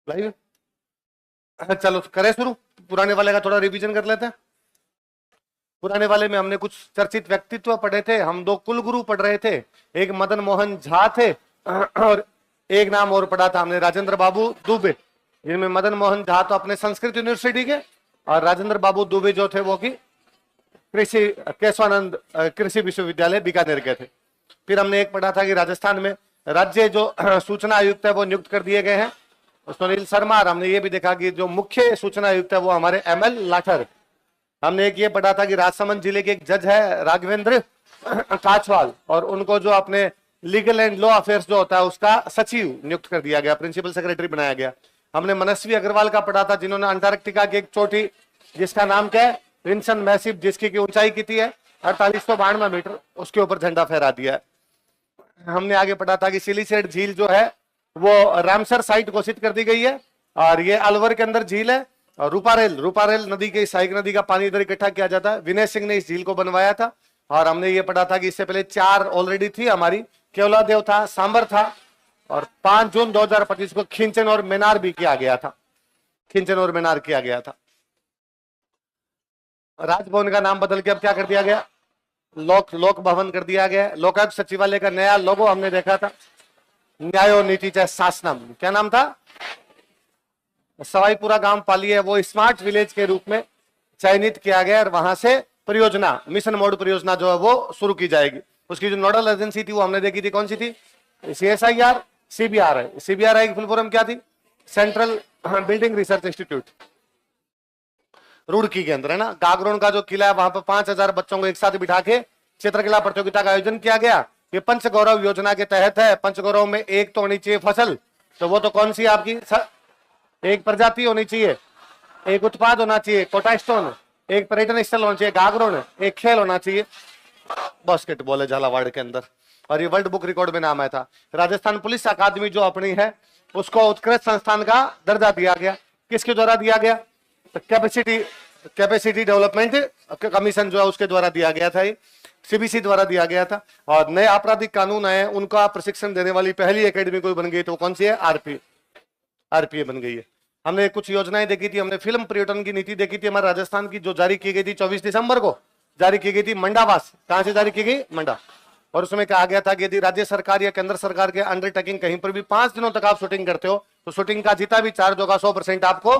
Live. चलो करें शुरू। पुराने वाले का थोड़ा रिवीजन कर लेते हैं। पुराने वाले में हमने कुछ चर्चित व्यक्तित्व पढ़े थे, हम दो कुलगुरु पढ़ रहे थे, एक मदन मोहन झा थे और एक नाम और पढ़ा था हमने राजेंद्र बाबू दुबे, जिनमें मदन मोहन झा तो अपने संस्कृत यूनिवर्सिटी के और राजेंद्र बाबू दुबे जो थे वो की कृषि केशवानंद कृषि विश्वविद्यालय बीकानेर के थे। फिर हमने एक पढ़ा था कि राजस्थान में राज्य जो सूचना आयुक्त है वो नियुक्त कर दिए गए हैं, सुनील शर्मा। और हमने ये भी देखा कि जो मुख्य सूचना आयुक्त है वो हमारे ML लाठर। हमने एक ये पढ़ा था कि राजसमंद जिले के एक जज है राघवेंद्र काचवाल, और उनको जो अपने लीगल एंड लॉ अफेयर्स जो होता है उसका सचिव नियुक्त कर दिया गया, प्रिंसिपल सेक्रेटरी बनाया गया। हमने मनस्वी अग्रवाल का पढ़ा था, जिन्होंने अंटार्कटिका की एक चोटी जिसका नाम क्या है विंसन मैसिव, जिसकी ऊंचाई कितनी है 4892 मीटर, उसके ऊपर झंडा फहरा दिया है। हमने आगे पढ़ा था कि सिलिसेट झील जो है वो रामसर साइट घोषित कर दी गई है, और ये अलवर के अंदर झील है। और रूपारेल नदी के सहायक नदी का पानी इधर इकट्ठा किया जाता है। विनय सिंह ने इस झील को बनवाया था। और हमने ये पढ़ा था कि इससे पहले 4 ऑलरेडी थी हमारी, केवलादेव था, सांबर था, और 5 जून 2025 को खिंचन और मेनार भी किया गया था, खिंचन और मेनार किया गया था। राजभवन का नाम बदल के अब क्या कर दिया गया, लोक भवन कर दिया गया। लोकायुक्त सचिवालय का नया लोगो हमने देखा था, न्यायो नीति चाहे शासनम, क्या नाम था, सवाईपुरा गांव पाली है वो स्मार्ट विलेज के रूप में चयनित किया गया, और वहां से परियोजना मिशन मोड परियोजना जो है वो शुरू की जाएगी। उसकी जो नोडल एजेंसी थी वो हमने देखी थी, कौन सी थी, CSIR CBRI। CBRI की फुल फॉर्म क्या थी, central building research institute, Roorkee के अंदर है ना। गागरोन का जो किला है वहां पर 5000 बच्चों को एक साथ बिठा के चित्रकला प्रतियोगिता का आयोजन किया गया। ये पंचगौरव योजना के तहत है। पंचगौरव में एक तो होनी चाहिए फसल, तो वो तो कौन सी आपकी एक प्रजाति होनी चाहिए, एक उत्पाद होना चाहिए कोटा स्टोन, एक पर्यटन स्थल होना चाहिए गागरोन, एक खेल होना चाहिए बास्केटबॉल है झालावाड़ के अंदर, और ये वर्ल्ड बुक रिकॉर्ड में नाम आया था। राजस्थान पुलिस अकादमी जो अपनी है उसको उत्कृष्ट संस्थान का दर्जा दिया गया, किसके द्वारा दिया गया, तो कैपेसिटी डेवलपमेंट कमीशन जो है उसके द्वारा दिया गया था, ये CBC द्वारा दिया गया था। और नए आपराधिक कानून आए, उनका प्रशिक्षण देने वाली पहली एकेडमी कोई बन गई, तो कौन सी है, RPA बन गई है। हमने कुछ योजनाएं देखी थी, हमने फिल्म पर्यटन की नीति देखी थी हमारे राजस्थान की, जो जारी की गई थी 24 दिसंबर को जारी की गई थी, मंडावास। कहां से जारी की गई, मंडा। और उसमें कहा गया था कि यदि राज्य सरकार या केंद्र सरकार के अंडरटेकिंग कहीं पर भी 5 दिनों तक आप शूटिंग करते हो तो शूटिंग का जितना भी चार्ज होगा 100% आपको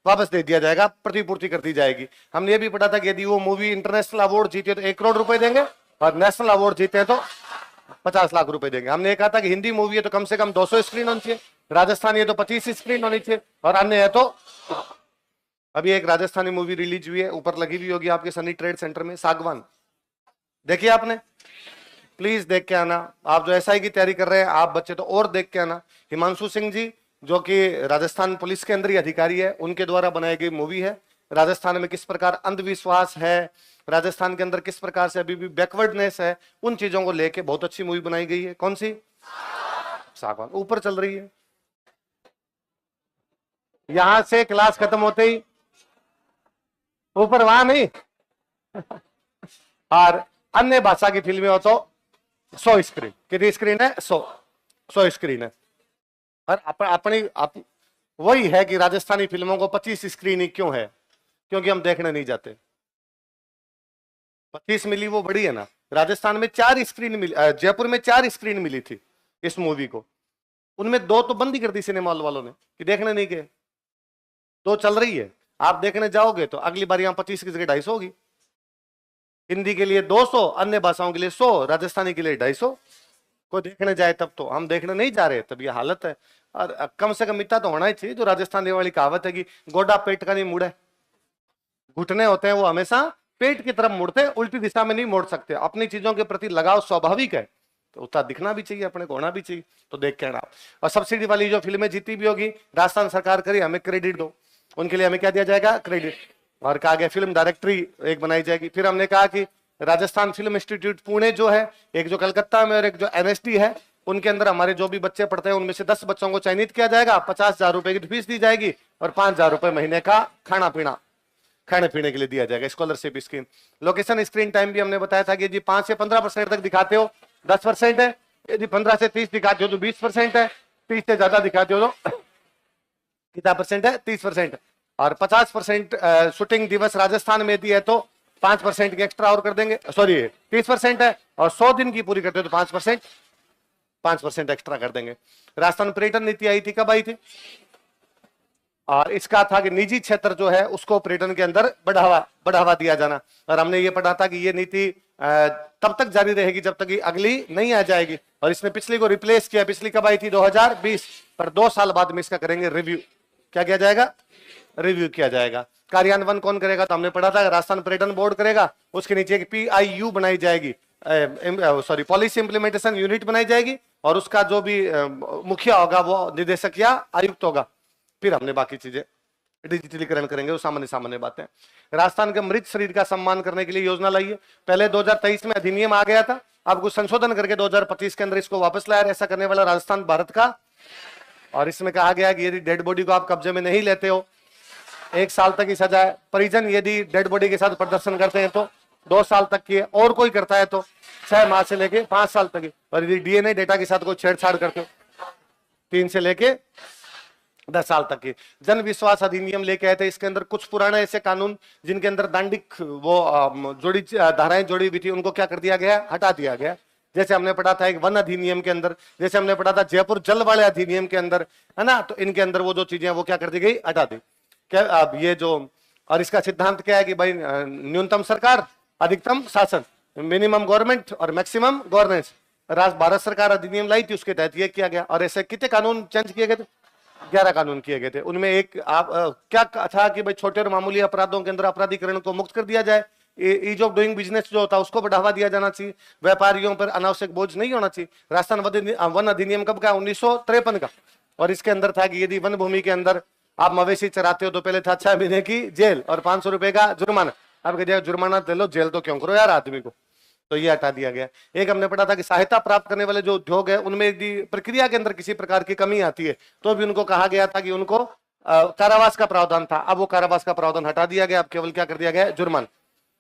वापस दे दिया जाएगा, प्रतिपूर्ति कर दी जाएगी। हमने ये भी पढ़ा था कि यदि वो मूवी इंटरनेशनल अवार्ड जीते तो 1 करोड़ रुपए देंगे, और नेशनल अवार्ड जीते तो 50 लाख रुपए देंगे। हमने कहा था कि हिंदी मूवी है तो कम से कम 200 स्क्रीन होनी चाहिए, राजस्थानी है तो 25 स्क्रीन होनी चाहिए, और अन्य है तो। अभी एक राजस्थानी मूवी रिलीज हुई है, ऊपर लगी हुई होगी आपके सनी ट्रेड सेंटर में, सागवान, देखिए आपने, प्लीज देख के आना। आप जो SI की तैयारी कर रहे हैं आप बच्चे तो और देख के आना। हिमांशु सिंह जी जो कि राजस्थान पुलिस के अंदर ही अधिकारी है, उनके द्वारा बनाई गई मूवी है। राजस्थान में किस प्रकार अंधविश्वास है, राजस्थान के अंदर किस प्रकार से अभी भी बैकवर्डनेस है, उन चीजों को लेके बहुत अच्छी मूवी बनाई गई है। कौन सी, सागवान, ऊपर चल रही है। यहां से क्लास खत्म होते ही ऊपर, वहां नहीं और अन्य भाषा की फिल्में हो तो 100 स्क्रीन, कितनी स्क्रीन है, 100 स्क्रीन है। और अपनी वही है कि राजस्थानी फिल्मों को 25 स्क्रीन ही क्यों है, क्योंकि हम देखने नहीं जाते। 25 मिली वो बड़ी है ना, राजस्थान में 4 स्क्रीन मिली, जयपुर में 4 स्क्रीन मिली थी इस मूवी को, उनमें 2 तो बंद ही कर दी सिनेमा हॉल वालों ने कि देखने नहीं गए, 2 चल रही है। आप देखने जाओगे तो अगली बार यहां 25 की जगह 250 होगी। हिंदी के लिए 200, अन्य भाषाओं के लिए 100, राजस्थानी के लिए 250। कोई देखने जाए तब तो, हम देखने नहीं जा रहे तब ये हालत है। और कम से कम इतना तो होना ही चाहिए, जो राजस्थान वाली कहावत है कि गोडा पेट का नहीं मुड़े, घुटने होते हैं वो हमेशा पेट की तरफ मुड़ते, उल्टी दिशा में नहीं मोड़ सकते। अपनी चीजों के प्रति लगाव स्वाभाविक है, तो उतना दिखना भी चाहिए, अपने को होना भी चाहिए, तो देख के आना। और सब्सिडी वाली जो फिल्में जीती भी होगी राजस्थान सरकार करी, हमें क्रेडिट दो, उनके लिए हमें क्या दिया जाएगा, क्रेडिट। और कहा गया फिल्म डायरेक्टरी एक बनाई जाएगी। फिर हमने कहा कि राजस्थान फिल्म इंस्टीट्यूट पुणे जो है, एक जो कलकत्ता में और एक जो NSD है, उनके अंदर हमारे जो भी बच्चे पढ़ते हैं उनमें से 10 बच्चों को चयनित किया जाएगा, 50,000 रुपए की फीस दी जाएगी और 5,000 रुपए महीने का खाने पीने के लिए दिया जाएगा, scholarship scheme. Location screen time भी हमने बताया था कि यदि 5 से 15% तक दिखाते हो 10% है, यदि 15 से 30 दिखाते हो तो 20% है, 30 से ज्यादा दिखाते हो तो कितना परसेंट है? 30%। और 50% शूटिंग दिवस राजस्थान में दी है तो 5% की एक्स्ट्रा और कर देंगे, सॉरी 30% है, और 100 दिन की पूरी करते हो तो 5% एक्स्ट्रा कर देंगे। राजस्थान पर्यटन नीति आई थी, कब आई थी? और इसका था कि निजी क्षेत्र जो है उसको पर्यटन के अंदर बढ़ावा दिया जाना। और हमने ये पढ़ा था कि ये नीति तब तक जारी रहेगी जब तक कि अगली नहीं आ जाएगी, और इसने पिछली को रिप्लेस किया। पिछली कब आई थी? 2020। पर 2 साल बाद में इसका करेंगे रिव्यू। क्या किया जाएगा? रिव्यू किया जाएगा। कार्यान्वयन कौन करेगा? तो हमने पढ़ा था राजस्थान पर्यटन बोर्ड करेगा, उसके नीचे एक PIU बनाई जाएगी, सॉरी पॉलिसी इंप्लीमेंटेशन यूनिट बनाई जाएगी, और उसका जो भी मुखिया होगा वो निदेशक या आयुक्त होगा। फिर हमने बाकी चीजें डिजिटलीकरण करेंगे, वो सामान्य बातें। राजस्थान के मृत शरीर का सम्मान करने के लिए योजना लाई है। पहले 2023 में अधिनियम आ गया था, अब कुछ संशोधन करके 2025 के अंदर इसको वापस लाया। ऐसा करने वाला राजस्थान भारत का। और इसमें कहा गया कि यदि डेड बॉडी को आप कब्जे में नहीं लेते हो 1 साल तक की सजा है। परिजन यदि डेड बॉडी के साथ प्रदर्शन करते हैं तो 2 साल तक की है, और कोई करता है तो 6 माह से लेके 5 साल तक की। और यदि DNA डेटा के साथ कोई छेड़छाड़ करते हो 3 से लेके 10 साल तक की। जन विश्वास अधिनियम लेके आए थे। इसके अंदर कुछ पुराने ऐसे कानून जिनके अंदर दांडिक वो जोड़ी धाराएं जोड़ी हुई थी, उनको क्या कर दिया गया? हटा दिया गया। जैसे हमने पढ़ा था एक वन अधिनियम के अंदर, जैसे हमने पढ़ा था जयपुर जल वाले अधिनियम के अंदर, है ना, तो इनके अंदर वो जो चीजें वो क्या कर दी गई? हटा दी। क्या अब ये जो, और इसका सिद्धांत क्या है कि भाई न्यूनतम सरकार अधिकतम शासन, मिनिमम गवर्नमेंट और मैक्सिमम गवर्नेंस। भारत सरकार अधिनियम लाई थी, उसके तहत ये किया गया। और ऐसे कितने कानून चेंज किए गए थे? 11 कानून किए गए थे। उनमें एक क्या था कि भाई छोटे और मामूली अपराधों के अंदर अपराधीकरण को मुक्त कर दिया जाए। ईज ऑफ डूइंग बिजनेस जो होता है उसको बढ़ावा दिया जाना चाहिए। व्यापारियों पर अनावश्यक बोझ नहीं होना चाहिए। राजस्थान वन अधिनियम कब का? 1953 का। और इसके अंदर था कि यदि वन भूमि के अंदर आप मवेशी चराते हो तो पहले था 6 महीने की जेल और 500 रुपए का जुर्माना। अब कह दिया जुर्माना दे लो, जेल तो क्यों करो यार आदमी को, तो ये हटा दिया गया। एक हमने पढ़ा था कि सहायता प्राप्त करने वाले जो उद्योग है उनमें यदि प्रक्रिया के अंदर किसी प्रकार की कमी आती है तो भी उनको कहा गया था कि उनको कारावास का प्रावधान था। अब वो कारावास का प्रावधान हटा दिया गया, अब केवल क्या कर दिया गया? जुर्माना।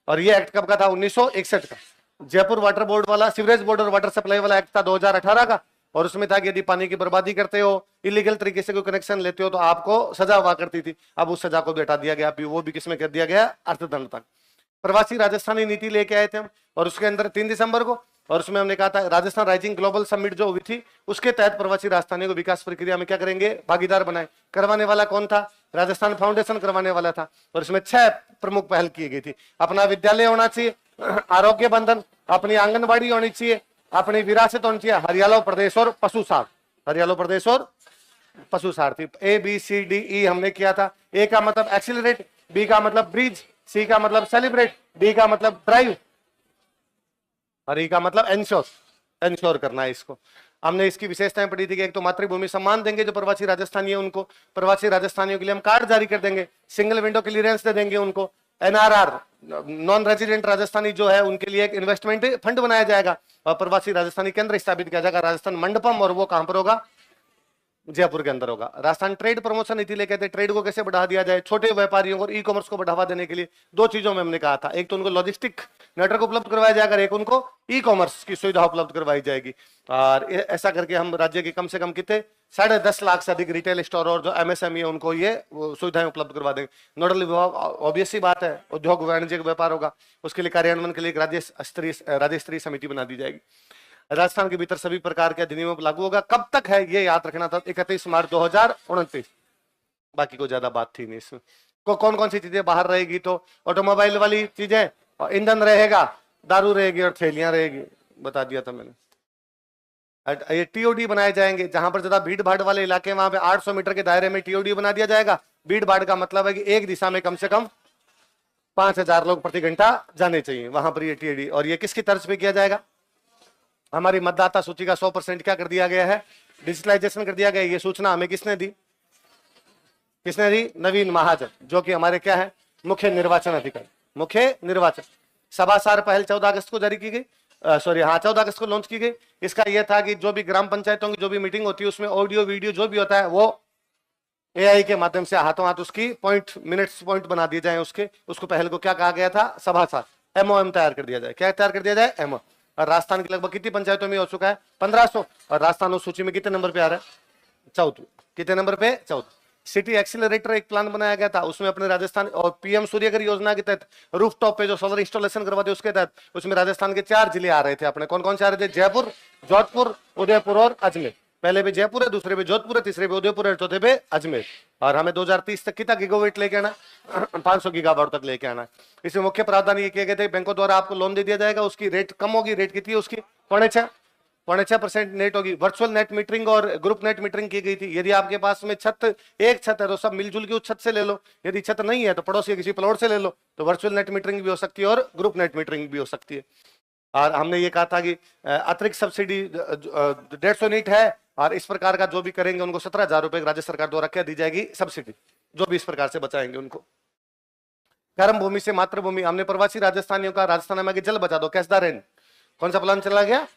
और ये एक्ट कब का था? 1961 का। जयपुर वाटर बोर्ड वाला, सीवरेज बोर्ड और वाटर सप्लाई वाला एक्ट था 2018 का। और उसमें था कि यदि पानी की बर्बादी करते हो, इलीगल तरीके से कोई कनेक्शन लेते हो तो आपको सजा हुआ करती थी। अब उस सजा को भी हटा दिया गया, वो भी किसमें कर दिया गया? अर्थदंड तक। प्रवासी राजस्थानी नीति लेके आए थे हम, और उसके अंदर 3 दिसंबर को, और उसमें हमने कहा था राजस्थान राइजिंग ग्लोबल समिट जो हुई थी उसके तहत प्रवासी राजस्थानियों को विकास प्रक्रिया में क्या करेंगे? भागीदार बनाए। करवाने वाला कौन था? राजस्थान फाउंडेशन करवाने वाला था। और इसमें 6 प्रमुख पहल की गई थी। अपना विद्यालय होना चाहिए, आरोग्य बंधन, अपनी आंगनबाड़ी होनी चाहिए, अपनी विरासत होनी चाहिए, हरियाणा प्रदेश और पशु सार। हरियाणा प्रदेश और पशु सारथी। ABCDE हमने किया था। ए का मतलब एक्सिलरेट, बी का मतलब ब्रिज, सी का मतलब सेलिब्रेट, डी का मतलब ड्राइव, और ई का मतलब एंश्योर करना है इसको। हमने इसकी विशेषताएं पढ़ी थी कि एक तो मातृभूमि सम्मान देंगे जो प्रवासी राजस्थानी है उनको। प्रवासी राजस्थानियों के लिए हम कार्ड जारी कर देंगे, सिंगल विंडो क्लियरेंस दे देंगे उनको। NRR नॉन रेजिडेंट राजस्थानी जो है उनके लिए एक इन्वेस्टमेंट फंड बनाया जाएगा, और प्रवासी राजस्थानी केंद्र स्थापित किया जाएगा राजस्थान मंडपम, और वो कहां पर होगा? जयपुर के अंदर होगा। राजस्थान ट्रेड प्रमोशन नीति लेके थे, ट्रेड को कैसे बढ़ा दिया जाए, छोटे व्यापारियों और ई-कॉमर्स को बढ़ावा देने के लिए 2 चीजों में हमने कहा था। एक तो उनको लॉजिस्टिक नेटवर्क उपलब्ध करवाया जाएगा, एक उनको ई-कॉमर्स की सुविधा उपलब्ध करवाई जाएगी। और ऐसा करके हम राज्य के कम से कम कितने 10.5 लाख से अधिक रिटेल स्टोर और जो MSME है उनको ये सुविधाएं उपलब्ध करवा देंगे। नोडल विभाग ऑब्वियस सी बात है उद्योग वाणिज्य व्यापार होगा, उसके लिए कार्यान्वयन के लिए एक राज्य स्तरीय समिति बना दी जाएगी। राजस्थान के भीतर सभी प्रकार के अधिनियम लागू होगा। कब तक है ये याद रखना था? 31 मार्च 2029। बाकी को ज्यादा बात थी नहीं इसमें। कौन कौन सी चीजें बाहर रहेगी? तो ऑटोमोबाइल वाली चीजें, और ईंधन रहेगा, दारू रहेगी और थैलियां रहेगी, बता दिया था मैंने। ये TOD बनाए जाएंगे, जहां पर ज्यादा भीड़ भाड़ वाले इलाके वहां पे 800 मीटर के दायरे में TOD बना दिया जाएगा। भीड़ भाड़ का मतलब है कि एक दिशा में कम से कम 5000 लोग प्रति घंटा जाने चाहिए, वहां पर ये TOD। और ये किसकी तर्ज पे किया जाएगा? हमारी मतदाता सूची का 100% क्या कर दिया गया है? डिजिटलाइजेशन कर दिया गया। ये सूचना हमें किसने दी? नवीन महाजन, जो कि हमारे क्या है? मुख्य निर्वाचन अधिकारी, मुख्य निर्वाचन। सभासार पहल 14 अगस्त को जारी की गई, 14 अगस्त को लॉन्च की गई। इसका यह था कि जो भी ग्राम पंचायतों की जो भी मीटिंग होती है उसमें ऑडियो वीडियो जो भी होता है वो AI के माध्यम से हाथों हाथ उसकी मिनट्स पॉइंट बना दिए जाए। उसको पहल को क्या कहा गया था? सभासार, MOM तैयार कर दिया जाए। क्या तैयार कर दिया जाए? MOM। और राजस्थान की लगभग कितनी पंचायतों में हो चुका है? 1500। और राजस्थान उस सूची में कितने नंबर पे आ रहा है? 14। कितने नंबर पे? 14। सिटी एक्सीलरेटर एक प्लान बनाया गया था, उसमें अपने राजस्थान और पीएम सूर्यघर योजना के तहत रूफटॉप पे जो सोलर इंस्टॉलेशन करवाते उसके तहत उसमें राजस्थान के 4 जिले आ रहे थे अपने। कौन कौन से आ रहे थे? जयपुर, जोधपुर, उदयपुर और अजमेर। पहले भी जयपुर है, दूसरे पे जोधपुर है, तीसरे पे उदयपुर है, चौथे पे अजमेर। और हमें 2030 तक कितना गीगावाट लेके आना? 500 गीगावाट तक लेके आना। इसमें मुख्य प्रावधान ये किए गए थे, बैंकों द्वारा आपको लोन दे दिया जाएगा, उसकी रेट कम होगी। रेट कितनी है उसकी? 6.6% नेट होगी। वर्चुअल नेट मीटरिंग और ग्रुप नेट मीटरिंग की गई थी। यदि आपके पास में एक छत है तो सब मिलजुल के उस छत से ले लो, यदि छत नहीं है तो पड़ोसी किसी प्लॉट से ले लो। तो वर्चुअल नेट मीटरिंग भी हो सकती है और ग्रुप नेट मीटरिंग भी हो सकती है। और हमने ये कहा था कि अतिरिक्त सब्सिडी 150 यूनिट है, और इस प्रकार का जो भी करेंगे उनको 17,000 रुपए राज्य सरकार द्वारा क्या दी जाएगी? सब्सिडी। जो भी इस प्रकार से बचाएंगे उनको। कर्म भूमि से मातृभूमि, हमने प्रवासी राजस्थानियों का राजस्थान में जल बचा दो, कैच द रेन। कौन सा प्लान चला गया?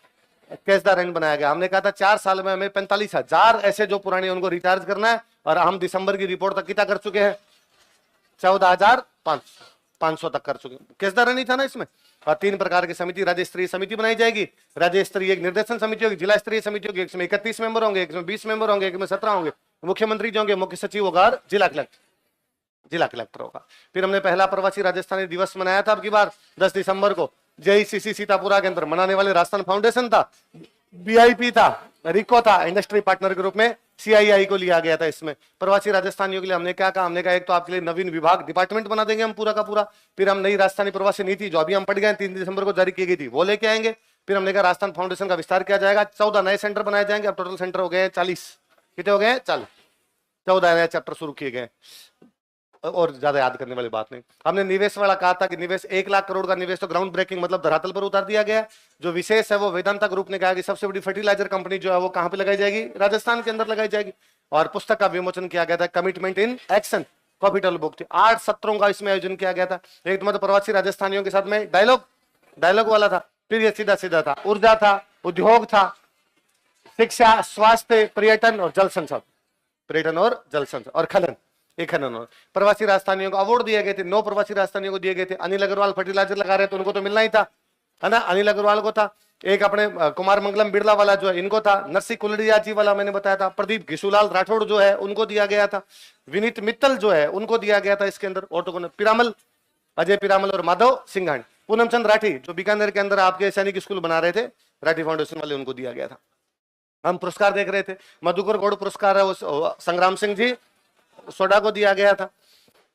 कैच द रेन बनाया गया। हमने कहा था 4 साल में हमें 45,000 ऐसे जो पुराने उनको रिचार्ज करना है, और हम दिसंबर की रिपोर्ट तक कितना कर चुके हैं? 14,500 तक कर चुके हैं। कैच द रेन ही था ना इसमें। और 3 प्रकार की समिति, राज्य स्तरीय समिति बनाई जाएगी, राज्य स्तरीय एक निर्देशन समिति होगी, जिला स्तरीय समिति होगी। इसमें 31 मेंबर होंगे, एक में 20 मेंबर होंगे, एक में 17 होंगे। मुख्यमंत्री जो होंगे, मुख्य सचिव होगा और जिला कलेक्टर होगा। फिर हमने पहला प्रवासी राजस्थानी दिवस मनाया था अब की बार 10 दिसंबर को। जेईसीसी सीतापुरा के अंदर मनाने वाले राजस्थान फाउंडेशन था, बीआईपी था, रिको था, इंडस्ट्री पार्टनर के रूप में सीआईआई को लिया गया था। इसमें प्रवासी राजस्थानियों के लिए हमने क्या कहा? हमने कहा एक तो आपके लिए नवीन विभाग डिपार्टमेंट बना देंगे हम पूरा का पूरा। फिर हम नई राजस्थानी प्रवासी नीति जो अभी हम पढ़ गए 3 दिसंबर को जारी की गई थी वो लेके आएंगे। फिर हमने कहा राजस्थान फाउंडेशन का विस्तार किया जाएगा, 14 नए सेंटर बनाए जाएंगे। अब टोटल सेंटर हो गए 40। कितने हो गए? 40। 14 नए चैप्टर शुरू किए गए, और ज्यादा याद करने वाली बात नहीं। हमने निवेश वाला कहा था कि निवेश 1 लाख करोड़ का निवेश तो ग्राउंड ब्रेकिंग मतलब धरातल पर उतार दिया गया। जो विशेष है वो वेदांता ग्रुप ने कहा कि सबसे बड़ी फर्टिलाइजर कंपनी जो है वो कहां पे लगाई जाएगी? राजस्थान के अंदर लगाई जाएगी। और पुस्तक का विमोचन किया गया था, commitment in action, capital book थी। 8 सत्रों का इसमें आयोजन किया गया था। एक तो मतलब प्रवासी राजस्थानियों के साथ में डायलॉग वाला था। फिर ये सीधा था, ऊर्जा था, उद्योग था, शिक्षा, स्वास्थ्य, पर्यटन और जल संसाधन और खनन। एक खनन और प्रवासी राजस्थानियों को अवार्ड दिए गए थे। 9 प्रवासी राजस्थानियों को दिए गए थे। अनिल अग्रवाल फर्टिलाइजर लगा रहे थे, उनको तो मिलना ही था, है ना। अनिल अग्रवाल को था। एक अपने कुमार मंगलम बिरला वाला जो है इनको था। नरसी कुलडिया जी वाला मैंने बताया था। प्रदीप घिसूलाल राठौड़ जो है उनको दिया गया था। विनीत मित्तल जो है उनको दिया गया था इसके अंदर। और तो पिरामल, अजय पिरामल और माधव सिंघानी। पूनम चंद राठी जो बीकानेर के अंदर आपके सैनिक स्कूल बना रहे थे, राठी फाउंडेशन वाले, उनको दिया गया था। हम पुरस्कार देख रहे थे। मधुकर गौड़ पुरस्कार है वो संग्राम सिंह जी सोडा को दिया गया था।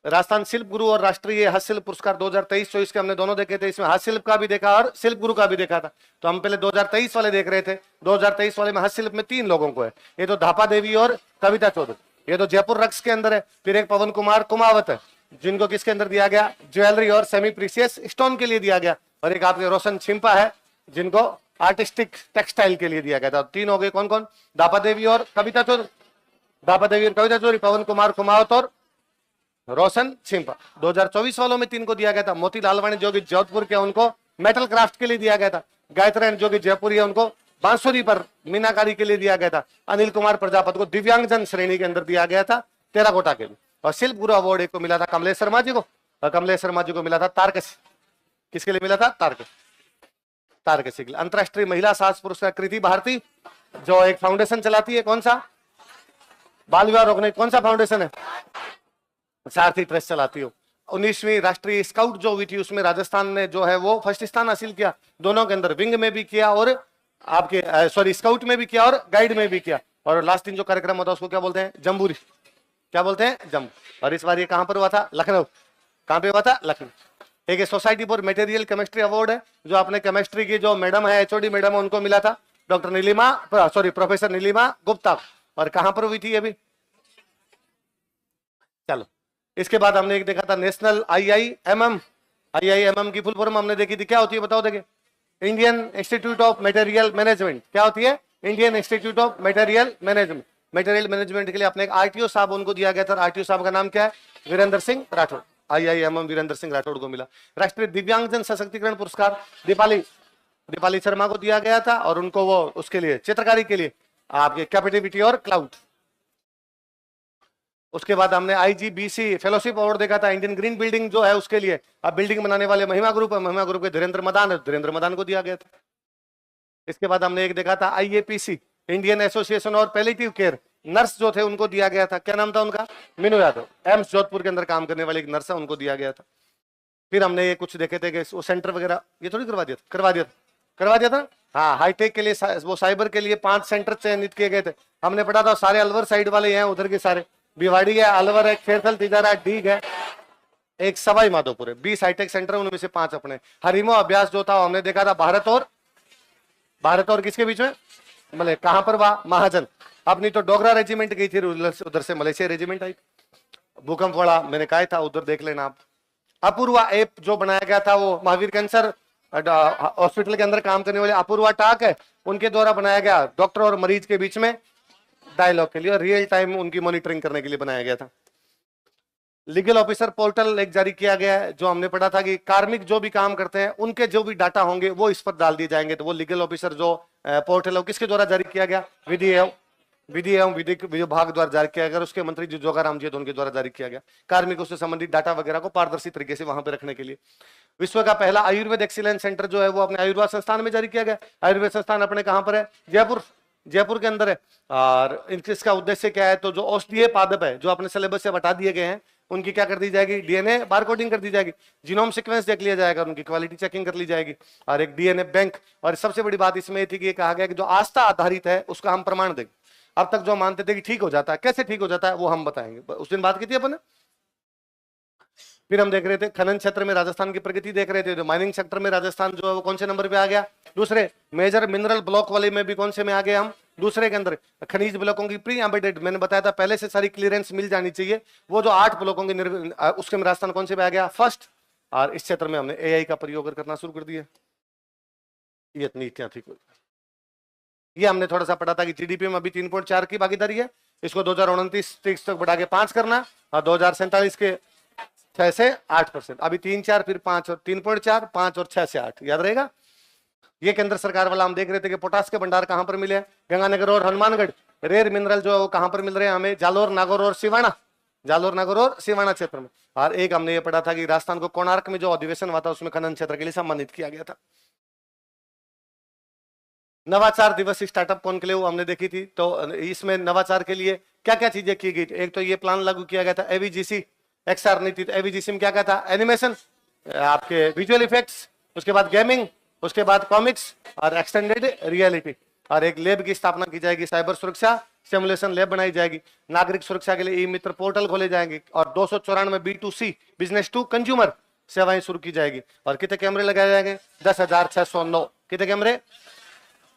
राजस्थान शिल्प गुरु और राष्ट्रीय हस्तशिल्प पुरस्कार 2023-24 के हमने दोनों देखे थे। इसमें हस्तशिल्प का भी देखा और शिल्प गुरु का भी देखा था। तो हम पहले 2023 वाले देख रहे थे। 2023 वाले में हस्तशिल्प में 3 लोगों को है। ये तो धापा देवी और कविता चौधरी, ये तो जयपुर रक्स के अंदर है। फिर एक पवन कुमार कुमावत है जिनको किसके अंदर दिया गया? ज्वेलरी और सेमी प्रीसियस स्टोन के लिए दिया गया। और एक आपके रोशन छिंपा है जिनको आर्टिस्टिक टेक्सटाइल के लिए दिया गया था। 3 हो गए। कौन कौन? धापा देवी और कविता चौधरी, पवन कुमार कुमावत और रोशन छिंपा। 2024 वालों में 3 को दिया गया था। मोती लालवाणी जो कि जोधपुर के, उनको मेटल क्राफ्ट के लिए दिया गया था। गायत्री जो कि जयपुर है, उनको बांसुरी पर मीनाकारी के लिए दिया गया था। अनिल कुमार प्रजापति को दिव्यांगजन श्रेणी के अंदर दिया गया था, टेराकोटा के लिए। और शिल्प गुरु अवार्ड एक को मिला था कमलेश शर्मा जी को, और कमलेश शर्मा जी को मिला था तारकसी। किसके लिए मिला था? तारकसी के लिए। अंतरराष्ट्रीय महिला साहस पुरस्कार कृति भारती जो एक फाउंडेशन चलाती है। कौन सा? बाल विवाह रोकने। कौन सा फाउंडेशन है? सारथी ट्रस्ट चलाती हो। 19वीं राष्ट्रीय स्काउट जो हुई थी उसमें राजस्थान ने जो है वो फर्स्ट स्थान हासिल किया। दोनों के अंदर, विंग में भी किया और आपके स्काउट में भी किया और गाइड में भी किया। और लास्ट दिन जो कार्यक्रम होता है उसको क्या बोलते हैं? जम्बूरी। क्या बोलते हैं? जम्बू। और इस बार ये कहां पर हुआ था? लखनऊ। कहां पे हुआ था? लखनऊ। एक society for material chemistry award है जो अपने केमिस्ट्री की जो मैडम है, एचओडी मैडम है, उनको मिला था। प्रोफेसर नीलिमा गुप्ता। और कहां पर हुई थी अभी? चलो, इसके बाद हमने एक देखा था नेशनल आईआईएमएम की फुल फॉर्म हमने देखी थी। क्या होती है बताओ? देखिए, Indian institute of material management. क्या होती है? Indian institute of material management. Material management के लिए अपने एक आरटीओ साहब उनको दिया गया था। आरटीओ साहब का नाम क्या है? वीरेंद्र सिंह राठौड़। आईआईएमएम वीरेंद्र सिंह राठौड़ को मिला। राष्ट्रीय दिव्यांगजन सशक्तिकरण पुरस्कार दीपाली शर्मा को दिया गया था, और उनको वो उसके लिए चित्रकारी के लिए आपके कैपेटिविटी और क्लाउड। उसके बाद हमने आईजीबीसी फेलोशिप अवार्ड देखा था। इंडियन ग्रीन बिल्डिंग जो है उसके लिए अब बिल्डिंग बनाने वाले महिमा ग्रुप है, महिमा ग्रुप के धीरेन्द्र मदान को दिया गया था। इसके बाद हमने एक देखा था आईएपीसी, इंडियन एसोसिएशन और पैलिएटिव केयर, नर्स जो थे उनको दिया गया था, क्या नाम था उनका, मीनू यादव, एम्स जोधपुर के अंदर काम करने वाली एक नर्स है, उनको दिया गया था। फिर हमने ये कुछ देखे थे कि वो सेंटर वगैरह ये थोड़ी करवा दिया था, करवा दिया था। हाँ, हाईटेक के लिए वो साइबर के लिए 5 सेंटर चयनित किए गए थे। हमने पढ़ा था सारे अलवर साइड वाले हैं, उधर के सारे भिवाड़ी है, अलवर है, खेरथल, तिजारा, डीग है, एक सवाई माधोपुर है, 20 हाईटेक सेंटर है, उनमें से 5 अपने। हरिमो अभ्यास जो था हमने देखा था भारत और किसके बीच में, मतलब कहां पर वह महाजन अपनी तो डोगरा रेजिमेंट गई थी, उधर से मलेशिया रेजिमेंट आई। भूकंप वाला मैंने कहा था, उधर देख लेना आप। अपूर्वा ऐप जो बनाया गया था वो महावीर कैंसर हॉस्पिटल के अंदर काम करने वाले अपूर्वा टाक है, उनके द्वारा बनाया गया, डॉक्टर और मरीज के बीच में डायलॉग के लिए और रियल टाइम उनकी मॉनिटरिंग करने के लिए बनाया गया था। लीगल ऑफिसर पोर्टल एक जारी किया गया है, जो हमने पढ़ा था कि कार्मिक जो भी काम करते हैं उनके जो भी डाटा होंगे वो इस पर डाल दिए जाएंगे। तो वो लीगल ऑफिसर जो पोर्टल है किसके द्वारा जारी किया गया, विधि एवं विधिक विभाग द्वारा जारी किया गया, उसके मंत्री जो जोगाराम जी उनके द्वारा जारी किया गया, कार्मिकों से संबंधित डाटा वगैरह को पारदर्शी तरीके से वहां पर रखने के लिए। विश्व का पहला आयुर्वेद एक्सीलेंस सेंटर जो है वो अपने आयुर्वेद संस्थान में जारी किया गया। आयुर्वेद संस्थान अपने कहां पर है, जयपुर के अंदर है। और इसका उद्देश्य क्या है, तो जो औषधीय पादप है जो अपने सिलेबस से हटा दिए गए हैं उनकी क्या कर दी जाएगी, डीएनए बारकोडिंग कर दी जाएगी, जीनोम सीक्वेंस देख लिया जाएगा, उनकी क्वालिटी चेकिंग कर ली जाएगी, और एक डीएनए बैंक। और सबसे बड़ी बात इसमें थी कि ये कहा गया कि जो आस्था आधारित है उसका हम प्रमाण देंगे। अब तक जो मानते थे कि ठीक हो जाता है, कैसे ठीक हो जाता है वो हम बताएंगे, उस दिन बात की थी अपन ने। फिर हम देख रहे थे खनन क्षेत्र में राजस्थान की प्रगति देख रहे थे, तो माइनिंग सेक्टर में राजस्थान जो है वो कौन से नंबर पे आ गया, दूसरे। मेजर मिनरल ब्लॉक वाले में भी कौन से में आ गए हम, दूसरे के अंदर। खनिज ब्लॉकों की प्री एम्बेडेड मैंने बताया था पहले से सारी क्लियरेंस मिल जानी चाहिए, वो जो 8 ब्लॉकों के उसके में राजस्थान कौन से पे आ गया, फर्स्ट। और इस क्षेत्र में हमने एआई का प्रयोग करना शुरू कर दिया। ये नीतियां थी कोई, ये हमने थोड़ा सा पढ़ा था कि जीडीपी में अभी 3.4 की भागीदारी है, इसको 2029-30 तक बढ़ा के 5 करना, और 2047 के 6 से 8%, अभी 3-4 फिर 5 और 3.4, 5 और 6 से 8, याद रहेगा। ये केंद्र सरकार वाला हम देख रहे थे कि पोटास के भंडार कहां पर मिले हैं, गंगानगर और हनुमानगढ़। रेयर मिनरल जो है वो कहां पर मिल रहे हैं हमें, जालोर, नागौर और सिवाना क्षेत्र में। और एक हमने ये पढ़ा था कि राजस्थान को कोणार्क में जो अधिवेशन हुआ था उसमें खनन क्षेत्र के लिए सम्मानित किया गया था। नवाचार दिवस स्टार्टअप कॉन्क्लेव हमने देखी थी, तो इसमें नवाचार के लिए क्या क्या चीजें की गई। एक तो ये प्लान लागू किया गया था एवीजीसी एक्सआर नीति। एवीजीसी में क्या क्या था, एनिमेशन, आपके विजुअल इफेक्ट्स, उसके बाद गेमिंग, उसके बाद कॉमिक्स और एक्सटेंडेड रियलिटी। और एक लैब की स्थापना की जाएगी, साइबर सुरक्षा सिमुलेशन लैब बनाई जाएगी। नागरिक सुरक्षा के लिए ई मित्र पोर्टल खोले जाएंगे और 294 B2C बिजनेस टू कंज्यूमर सेवाएं शुरू की जाएगी। और कितने कैमरे लगाए जाएंगे, 10,609 कितने कैमरे।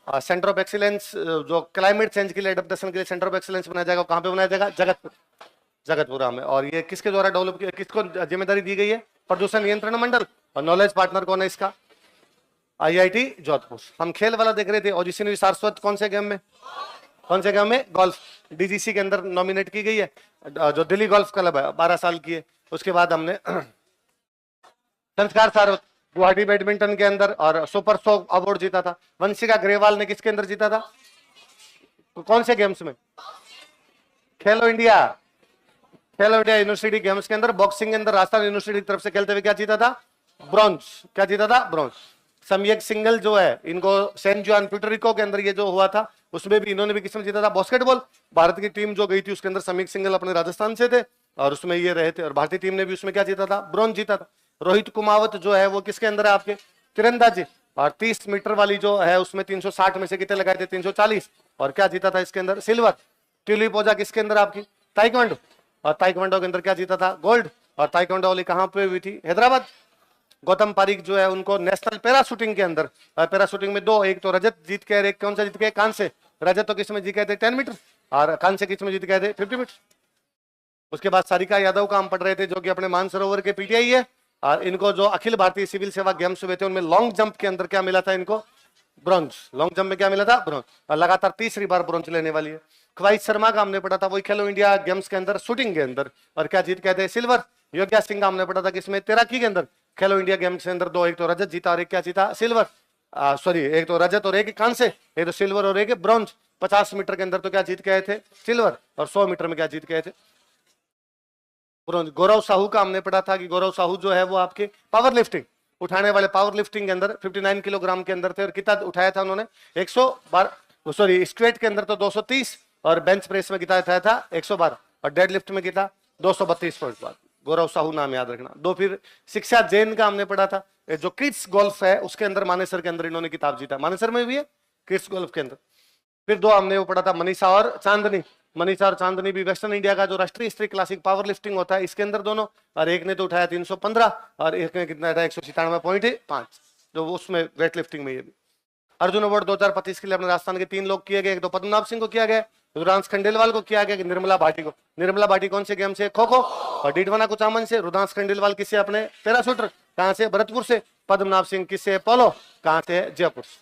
सेंटर ऑफ एक्सीलेंस जो क्लाइमेट चेंज के लिए एडेप्टेशन के लिए सेंटर ऑफ एक्सीलेंस बनाया जाएगा, कहां पे बनाया जाएगा, जगतपुरा में। और ये किसके द्वारा डेवलप किया, किसको जिम्मेदारी दी गई है, प्रदूषण नियंत्रण मंडल। और नॉलेज पार्टनर कौन है इसका, IIT जोधपुर। हम खेल वाला देख रहे थे, ओजिसी सारस्वत कौन से गेम में, गोल्फ, DGC के अंदर नॉमिनेट की गई है, जो दिल्ली गोल्फ क्लब है 12 साल की है। उसके बाद हमने संस्कार सारवत गुवाहाटी बैडमिंटन के अंदर और सुपर शो अवार्ड जीता था। वंशिका ग्रेवाल ने किसके अंदर जीता था, तो कौन से गेम्स में, खेलो इंडिया यूनिवर्सिटी गेम्स के अंदर बॉक्सिंग के अंदर राजस्थान यूनिवर्सिटी की तरफ से खेलते हुए क्या जीता था, ब्रॉन्ज। क्या जीता था, ब्रॉन्ज। सम्यक सिंगल जो है इनको सैन जुआन प्यूटरिको के अंदर ये जो हुआ था उसमें भी इन्होंने भी किसमें जीता था, बास्केटबॉल। भारत की टीम जो गई थी उसके अंदर सम्यक सिंगल अपने राजस्थान से थे और उसमें ये रहे थे, और भारतीय टीम ने भी उसमें क्या जीता था, ब्रॉन्ज जीता था। रोहित कुमावत जो है वो किसके अंदर है आपके, तीरंदाजी। और 30 मीटर वाली जो है उसमें 360 में से कितने लगाए थे, 340, और क्या जीता था इसके अंदर, सिल्वर। ट्यूलिप ओजा किसके अंदर आपकी, ताइक्वांडो, और ताइक्वांडो के अंदर क्या जीता था, गोल्ड। और ताइक्वांडो वाली कहां पे हुई थी, हैदराबाद। गौतम पारीक जो है उनको नेशनल पैराशूटिंग के अंदर, पैराशूटिंग में 2, एक तो रजत जीत के, एक कौन सा जीत के, कांसे। रजत तो किसमें जीत गए थे, 10 मीटर, और कांसे किसमें जीत गए थे, 50 मीटर। उसके बाद सारिका यादव का हम पढ़ रहे थे जो कि अपने मानसरोवर के PTI है, और इनको जो अखिल भारतीय सिविल सेवा गेम्स हुए थे उनमें लॉन्ग जंप के अंदर क्या मिला था इनको, ब्रॉन्ज। लॉन्ग जंप में क्या मिला था, ब्रॉन्ज, और लगातार तीसरी बार ब्रॉन्ज लेने वाली है। ख्वाहिश शर्मा का हमने पढ़ा था वही खेलो इंडिया गेम्स के अंदर शूटिंग के अंदर, और क्या जीत गए थे, सिल्वर। योग्या सिंह का हमने पढ़ा था किसमें, तैराकी के अंदर, खेलो इंडिया गेम्स के अंदर 2, एक तो रजत जीता और एक क्या जीता, सिल्वर। सॉरी, एक तो रजत और एक कांसे, एक तो सिल्वर और एक ब्रॉन्ज। 50 मीटर के अंदर तो क्या जीत गए थे, सिल्वर, और 100 मीटर में क्या जीत गए थे, ब्रॉन्ज। गौरव साहू का हमने पढ़ा था कि गौरव साहू जो है वो आपके पावर लिफ्टिंग, उठाने वाले पावर लिफ्टिंग के अंदर 59 किलोग्राम के अंदर थे, और कितना उठाया था उन्होंने, 112, सॉरी स्ट्रेट के अंदर तो 230 और बेंच प्रेस में कितना था 112 और डेड लिफ्ट में कितना 232 पॉइंट। गौरव साहू नाम याद रखना। दो फिर शिक्षा जैन का हमने पढ़ा था, जो किड्स गोल्फ है उसके अंदर मानेसर के अंदर इन्होंने किताब जीता, मानेसर में भी है किड्स गोल्फ के अंदर। फिर दो हमने वो पढ़ा था मनीषा और चांदनी, मनीषा और चांदनी भी वेस्टर्न इंडिया का जो राष्ट्रीय स्तरीय क्लासिक पावर लिफ्टिंग होता है इसके अंदर दोनों, और एक ने तो उठाया 315 और एक ने कितना उठाया 197.5, जो उसमें वेट लिफ्टिंग में। ये भी अर्जुन अवार्ड 2025 के लिए अपने राजस्थान के 3 लोग किए गए, एक तो पद्मनाभ सिंह को किया गया, रुद्रांश खंडेलवाल को किया गया कि निर्मला भाटी को। निर्मला भाटी कौन से गेम से? खो खो। और डीडवाना कुचामन से। रुद्रांश खंडेलवाल किससे? अपने पैराशूटर, कहां से? भरतपुर से। पद्मनाभ सिंह किससे? पोलो, कहां से? जयपुर से।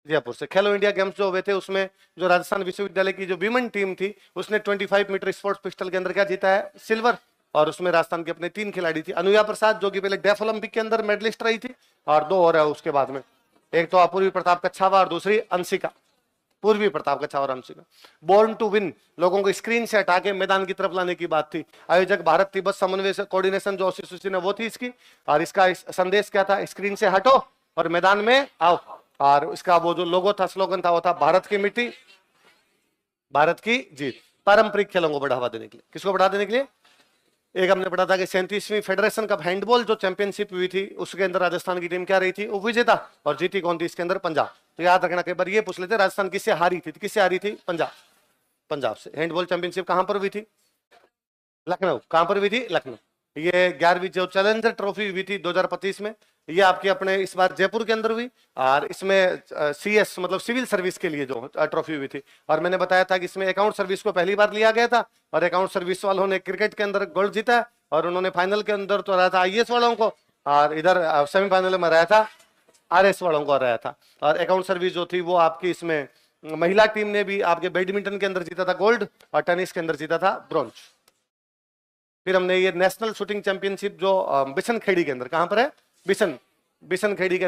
जयपुर से। खेलो इंडिया गेम्स जो हुए थे उसमें जो राजस्थान विश्वविद्यालय की जो विमेन टीम थी उसने 25 मीटर स्पोर्ट्स पिस्टल के अंदर क्या जीता है? सिल्वर। और उसमें राजस्थान के अपने 3 खिलाड़ी थी, अनुया प्रसाद जो कि पहले डेफ ओलंपिक के अंदर मेडलिस्ट रही थी, और 2 और है उसके बाद में, एक तो अपूर्वी प्रताप कच्छावा और दूसरी अंशिका, पूर्वी प्रताप कच्छावा और अंशिका। बोर्न टू विन, लोगों को स्क्रीन से हटा के मैदान की तरफ लाने की बात थी। आयोजक भारत तिब्बत समन्वय कोऑर्डिनेशन जो एसोसिएशन है वो थी इसकी, और इसका संदेश क्या था? स्क्रीन से हटो और मैदान में आओ। और इसका वो जो लोगो था, स्लोगन था, वो था भारत की मिट्टी भारत की जीत। पारंपरिक खेलों को बढ़ावा देने के लिए, किसको बढ़ावा देने के लिए? एक हमने पढ़ा था कि 37वीं फेडरेशन कप हैंडबॉल जो चैंपियनशिप हुई थी उसके अंदर राजस्थान की टीम क्या रही थी? उपविजेता। और जीती कौन थी इसके अंदर? पंजाब। तो याद रखना, कई बार ये पूछ लेते राजस्थान किससे हारी थी, किससे हारी थी? पंजाब। पंजाब से। हैंडबॉल चैंपियनशिप कहां पर हुई थी? लखनऊ। कहां पर हुई थी? लखनऊ। ये 11वीं जो चैलेंजर ट्रॉफी हुई थी 2025 में, ये आपकी अपने इस बार जयपुर के अंदर हुई, और इसमें CS मतलब सिविल सर्विस के लिए जो ट्रॉफी हुई थी। और मैंने बताया था कि इसमें अकाउंट सर्विस को पहली बार लिया गया था, और अकाउंट सर्विस वालों ने क्रिकेट के अंदर गोल्ड जीता, और उन्होंने फाइनल के अंदर तो रहा था IAS वालों को, और इधर सेमीफाइनल में रहा था RS वालों को रहा था। और अकाउंट सर्विस जो थी वो आपकी इसमें महिला टीम ने भी आपके बैडमिंटन के अंदर जीता था गोल्ड, और टेनिस के अंदर जीता था ब्रॉन्ज। फिर हमने ये नेशनल शूटिंग चैंपियनशिप जो बिशन खेड़ी के अंदर, कहां पर है? बिशन खेड़ी के